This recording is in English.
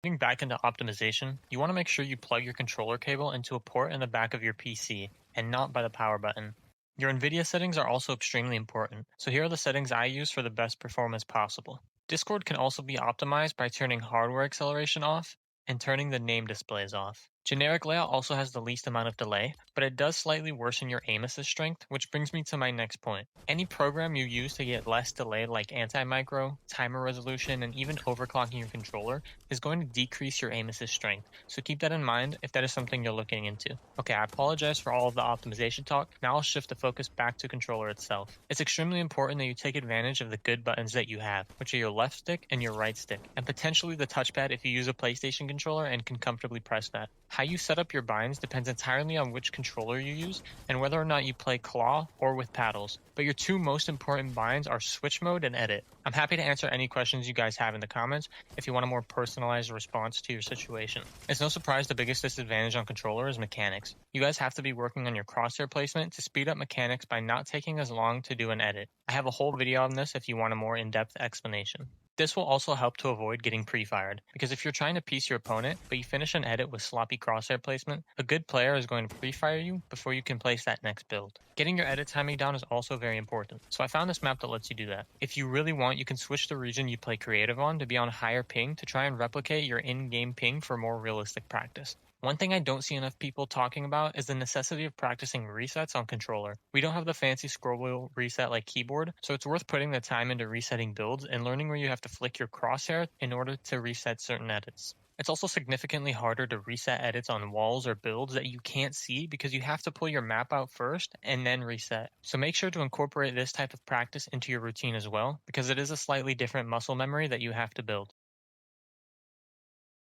Getting back into optimization, you want to make sure you plug your controller cable into a port in the back of your PC and not by the power button. Your NVIDIA settings are also extremely important, so here are the settings I use for the best performance possible. Discord can also be optimized by turning hardware acceleration off and turning the name displays off. Generic layout also has the least amount of delay, but it does slightly worsen your aim assist strength, which brings me to my next point. Any program you use to get less delay like anti-micro, timer resolution, and even overclocking your controller is going to decrease your aim assist strength, so keep that in mind if that is something you're looking into. Okay, I apologize for all of the optimization talk. Now I'll shift the focus back to controller itself. It's extremely important that you take advantage of the good buttons that you have, which are your left stick and your right stick, and potentially the touchpad if you use a PlayStation controller and can comfortably press that. How you set up your binds depends entirely on which controller you use and whether or not you play claw or with paddles, but your two most important binds are switch mode and edit. I'm happy to answer any questions you guys have in the comments if you want a more personalized response to your situation. It's no surprise the biggest disadvantage on controller is mechanics. You guys have to be working on your crosshair placement to speed up mechanics by not taking as long to do an edit. I have a whole video on this if you want a more in-depth explanation. This will also help to avoid getting pre-fired, because if you're trying to piece your opponent, but you finish an edit with sloppy crosshair placement, a good player is going to pre-fire you before you can place that next build. Getting your edit timing down is also very important, so I found this map that lets you do that. If you really want, you can switch the region you play creative on to be on higher ping to try and replicate your in-game ping for more realistic practice. One thing I don't see enough people talking about is the necessity of practicing resets on controller. We don't have the fancy scroll wheel reset like keyboard, so it's worth putting the time into resetting builds and learning where you have to flick your crosshair in order to reset certain edits. It's also significantly harder to reset edits on walls or builds that you can't see because you have to pull your map out first and then reset. So make sure to incorporate this type of practice into your routine as well, because it is a slightly different muscle memory that you have to build.